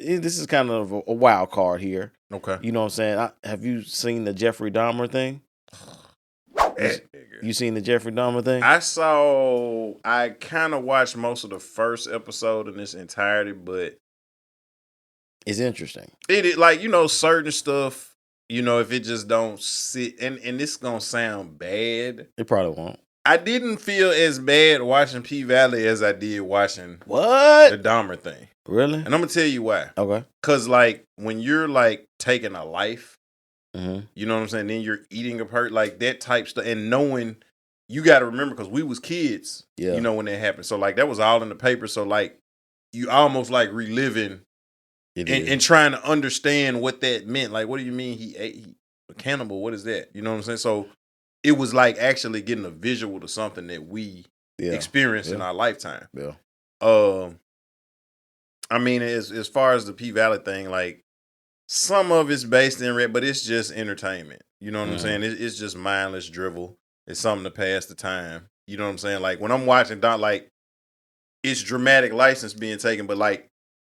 this is kind of a wild card here. Okay. You know what I'm saying? Have you seen the Jeffrey Dahmer thing? You seen the Jeffrey Dahmer thing? I kind of watched most of the first episode in its entirety, but it's interesting. It like, you know, certain stuff, you know, if it just don't sit, and this gonna sound bad. It probably won't. I didn't feel as bad watching P-Valley as I did watching what? The Dahmer thing. Really? And I'm gonna tell you why. Okay. Cause like when you're like taking a life, mm-hmm. you know what I'm saying? Then you're eating a person, like that type stuff, and knowing you got to remember because we was kids, you know, when that happened. So like that was all in the paper. So like you almost like reliving and trying to understand what that meant. Like, what do you mean he ate a cannibal? What is that? You know what I'm saying? So it was like actually getting a visual to something that we experienced in our lifetime. Yeah. I mean, as far as the P-Valley thing, like some of it's based in red, but it's just entertainment. You know what I'm saying? It's just mindless drivel. It's something to pass the time. You know what I'm saying? Like when I'm watching like it's dramatic license being taken, but like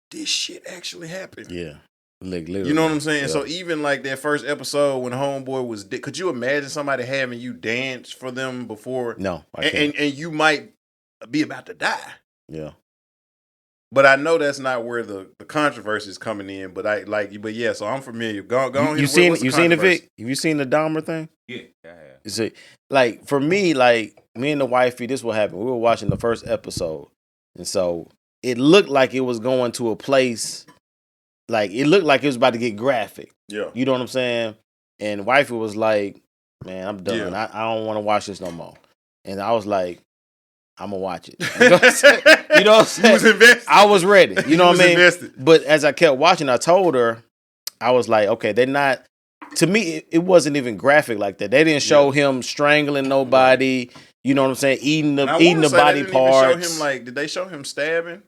this shit actually happened. Yeah. Like literally. You know what I'm saying? Yeah. So even like that first episode when Homeboy was could you imagine somebody having you dance for them before? No, I can't. And you might be about to die. Yeah. But I know that's not where the controversy is coming in. But yeah. So I'm familiar. Go on. You seen the Vic? Have you seen the Dahmer thing? Yeah, I have. You see, like for me, like me and the wifey, this what happened. We were watching the first episode, and so it looked like it was going to a place, like it looked like it was about to get graphic. Yeah, you know what I'm saying. And wifey was like, "Man, I'm done. Yeah. I don't want to watch this no more." And I was like, I'm gonna watch it. You know what I'm saying? You know what I'm saying? You was invested. I was ready. You know what I mean? Invested. But as I kept watching, I told her, I was like, okay, they're not. To me, it wasn't even graphic like that. They didn't show him strangling nobody. You know what I'm saying? Eating the body parts. Even show him, like, did they show him stabbing?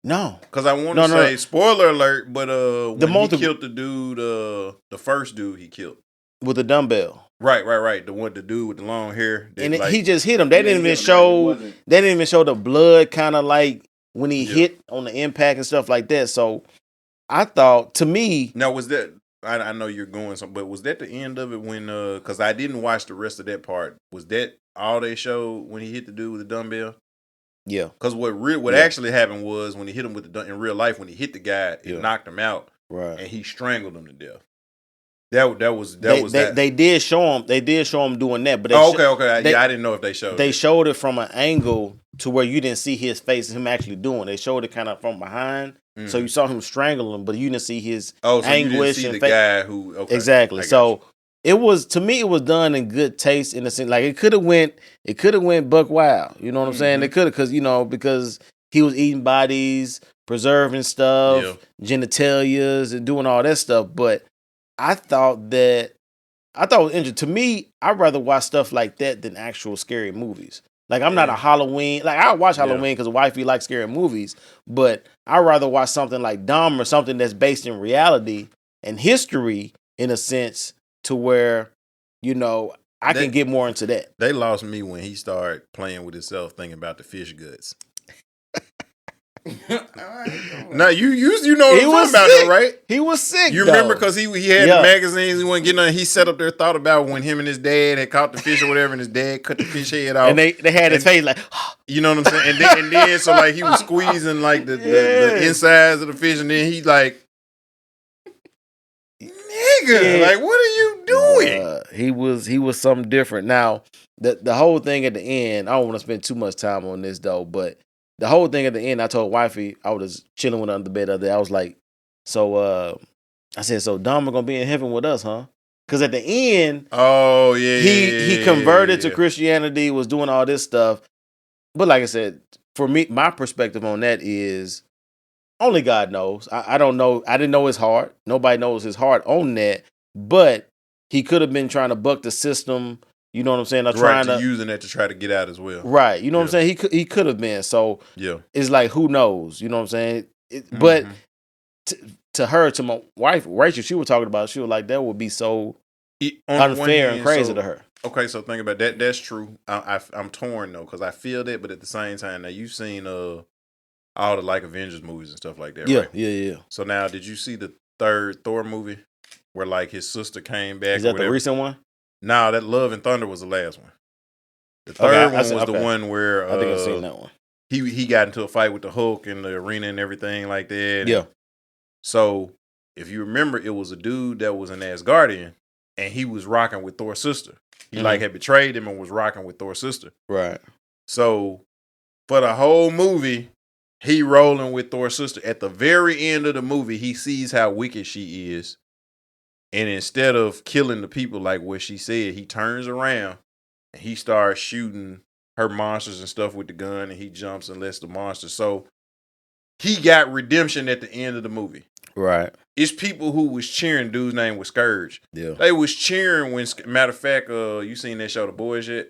No, because I want to say spoiler alert. But when he killed the dude, the first dude he killed with the dumbbell. Right. The dude with the long hair. And he just hit him. They didn't even show. They didn't even show the blood, kind of like when he hit on the impact and stuff like that. So I thought, to me, now was that? I know you're going some, but was that the end of it when? Because I didn't watch the rest of that part. Was that all they showed when he hit the dude with the dumbbell? Yeah. Because what actually happened was when he hit him with in real life, when he hit the guy, it knocked him out, right, and he strangled him to death. That was that. They did show him. They did show him doing that, but okay. I didn't know if they showed. They showed it from an angle to where you didn't see his face and him actually doing. They showed it kind of from behind, so you saw him strangle him, but you didn't see his anguish you didn't see and the guy who exactly. So it was, to me, it was done in good taste in the sense, like it could have went buck wild. You know what I'm saying? It could have, because he was eating bodies, preserving stuff, genitalias, and doing all that stuff, but. I thought it was interesting. To me, I'd rather watch stuff like that than actual scary movies. Like, I'm not a Halloween. Like, I watch Halloween because wifey likes scary movies, but I'd rather watch something like Dahmer, something that's based in reality and history, in a sense, to where, you know, I can get more into that. They lost me when he started playing with himself, thinking about the fish guts. Now you know what I'm talking about, though, right? He was sick. You remember because he had the magazines. He wasn't getting on. He sat up there, thought about when him and his dad had caught the fish or whatever, and his dad cut the fish head off, and they had his face like, you know what I'm saying? And then so like he was squeezing like the insides of the fish, and then he like, nigga, like what are you doing? He was something different. Now the whole thing at the end, I don't want to spend too much time on this though, but. The whole thing at the end, I told wifey, I was chilling with her under the bed the other day. I was like, I said, so Dahmer gonna be in heaven with us, huh? Because at the end, he converted to Christianity, was doing all this stuff. But like I said, for me, my perspective on that is only God knows. I don't know. I didn't know his heart. Nobody knows his heart on that. But he could have been trying to buck the system. You know what I'm saying? Using that to try to get out as well. Right. You know what I'm saying? He could have been. So it's like, who knows? You know what I'm saying? But to her, to my wife, Rachel, she was talking about, she was like, that would be so unfair and crazy to her. Okay, so think about that. That's true. I'm torn though, because I feel that, but at the same time, now you've seen all the like Avengers movies and stuff like that. Yeah, right? yeah. So now, did you see the third Thor movie where like his sister came back? Is that the recent one? Nah, that Love and Thunder was the last one. The third one was the one where I think I've seen that one. He got into a fight with the Hulk in the arena and everything like that. Yeah. So if you remember, it was a dude that was an Asgardian, and he was rocking with Thor's sister. He like had betrayed him and was rocking with Thor's sister. Right. So for the whole movie, he rolling with Thor's sister. At the very end of the movie, he sees how wicked she is. And instead of killing the people like what she said, he turns around and he starts shooting her monsters and stuff with the gun, and he jumps and lets the monsters. So he got redemption at the end of the movie. Right. It's people who was cheering. Dude's name was Scourge. Yeah. They was cheering when, matter of fact, you seen that show, The Boys, yet?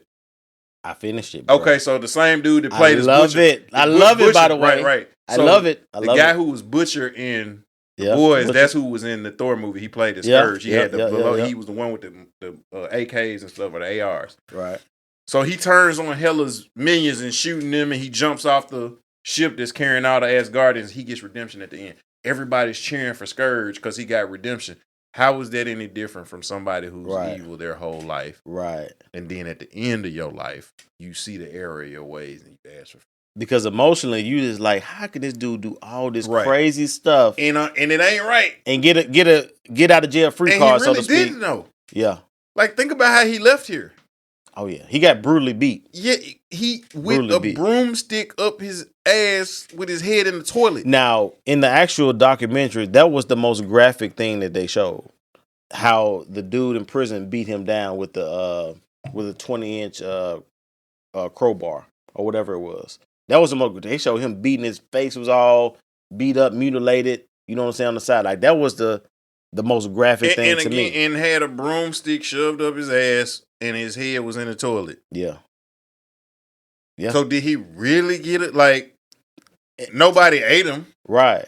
I finished it, bro. Okay, so the same dude that played I love it. I love it, by the way. Right. So I love it. The guy who was Butcher in The Boys, that's who was in the Thor movie. He played the Scourge. He had he was the one with the AKs and stuff, or the ARs. Right. So he turns on Hela's minions and shooting them, and he jumps off the ship that's carrying all the Asgardians. He gets redemption at the end. Everybody's cheering for Scourge because he got redemption. How is that any different from somebody who's evil their whole life? Right. And then at the end of your life, you see the error of your ways and you ask for. Because emotionally, you just like, how can this dude do all this crazy stuff and it ain't right, and get out of jail free card, so to speak? Didn't know. Yeah. Like, think about how he left here. Oh yeah, he got brutally beat. Yeah, he with a broomstick up his ass with his head in the toilet. Now, in the actual documentary, that was the most graphic thing that they showed. How the dude in prison beat him down with a 20-inch crowbar or whatever it was. That was the most. They showed him beating, his face was all beat up, mutilated. You know what I'm saying, on the side. Like, that was the most graphic thing to me. And had a broomstick shoved up his ass, and his head was in the toilet. Yeah. Yeah. So did he really get it? Like, nobody ate him. Right.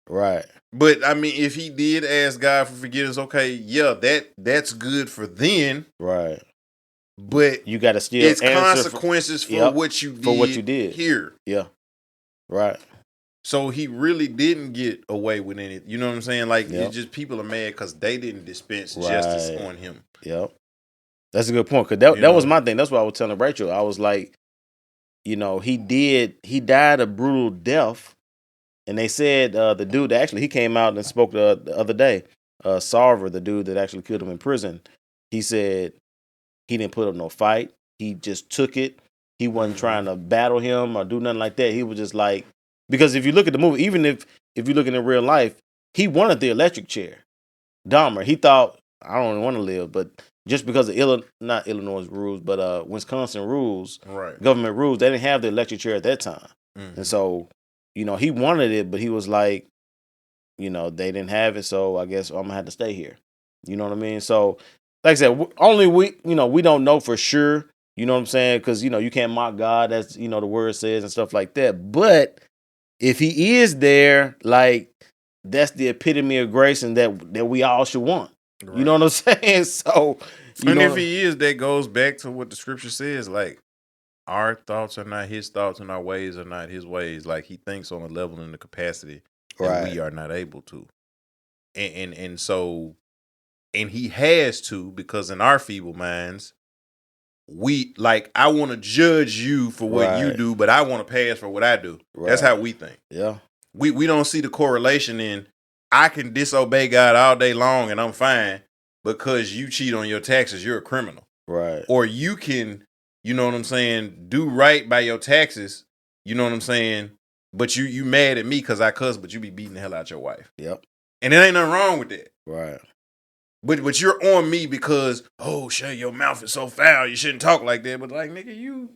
Right. But I mean, if he did ask God for forgiveness, okay, yeah, that's good for then. Right. But you got to still it's consequences for what you did here. Yeah. Right. So he really didn't get away with anything. You know what I'm saying? Like, it's just people are mad because they didn't dispense justice on him. Yep. That's a good point. Because that was my thing. That's what I was telling Rachel. I was like, you know, he died a brutal death. And they said the dude that actually, he came out and spoke the other day, Sarver, the dude that actually killed him in prison. He said he didn't put up no fight. He just took it. He wasn't trying to battle him or do nothing like that. He was just like, because if you look at the movie, even if you look in real life, he wanted the electric chair. Dahmer, he thought, I don't want to live, but just because of not Illinois rules, but Wisconsin rules, government rules, they didn't have the electric chair at that time. Mm-hmm. And so, you know, he wanted it, but he was like, you know, they didn't have it, so I guess I'm going to have to stay here. You know what I mean? So, like I said, only we don't know for sure, you know what I'm saying? Because, you know, you can't mock God, as, you know, the word says and stuff like that. But if he is there, like, that's the epitome of grace and that we all should want. Right. You know what I'm saying? So, if he is, that goes back to what the scripture says, like, our thoughts are not his thoughts and our ways are not his ways. Like, he thinks on a level and the capacity that we are not able to. And so, and he has to, because in our feeble minds, we, like, I want to judge you for what you do, but I want to pass for what I do. Right. That's how we think. Yeah. We don't see the correlation in, I can disobey God all day long and I'm fine because you cheat on your taxes, you're a criminal. Right. Or you can, you know what I'm saying, do right by your taxes, you know what I'm saying, but you mad at me because I cuss, but you be beating the hell out your wife. Yep. And there ain't nothing wrong with that. Right. But you're on me because, oh, shit, your mouth is so foul, you shouldn't talk like that. But like, nigga, you.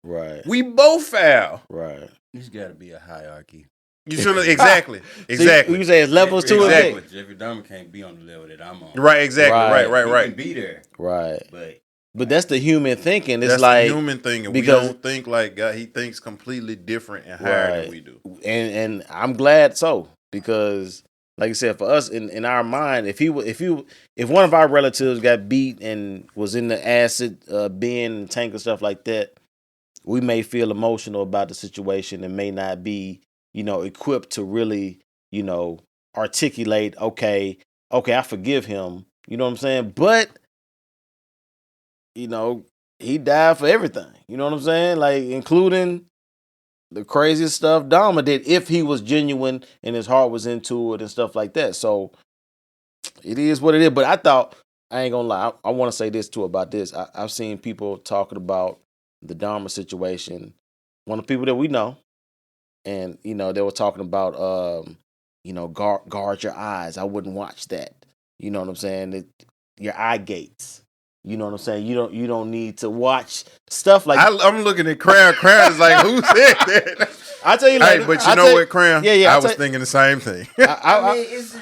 Right. We both foul. Right. There's got to be a hierarchy. You shouldn't. Exactly. So you say it's levels to it. Exactly. Jeffrey Dahmer can't be on the level that I'm on. Right. Exactly. Right. He can be there. Right. But that's the human thinking. It's that's like the human thinking. Because we don't think like God. He thinks completely different and higher than we do. And I'm glad so, because, like you said, for us in our mind, if one of our relatives got beat and was in the acid bin and tank and stuff like that, we may feel emotional about the situation and may not be, equipped to really, articulate, okay, I forgive him. You know what I'm saying? But, he died for everything. You know what I'm saying? Like, including the craziest stuff Dahmer did, if he was genuine and his heart was into it and stuff like that. So it is what it is. But I ain't gonna lie, I want to say this too about this. I've seen people talking about the Dahmer situation. One of the people that we know, and they were talking about guard your eyes. I wouldn't watch that. You know what I'm saying? Your eye gates. You know what I'm saying? You don't need to watch stuff like I'm looking at Crown. Crown is like, who said that? I tell you, like, hey, but you know what, Crown? Yeah. I was thinking the same thing. I mean, it's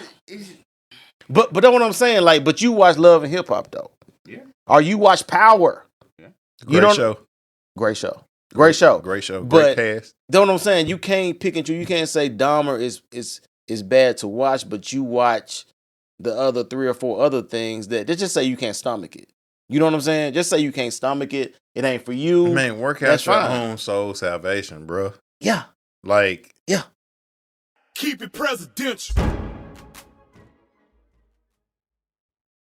but that's what I'm saying. Like, but you watch Love and Hip Hop though. Yeah. Or you watch Power. Yeah. Great show. Great show. Great show. Great show. But great cast. That's what I'm saying. You can't pick and choose. You can't say Dahmer is bad to watch, but you watch the other 3 or 4 other things that just say you can't stomach it. You know what I'm saying? Just say you can't stomach it. It ain't for you. Man, work out your own soul salvation, bro. Yeah. Like, yeah. Keep it presidential.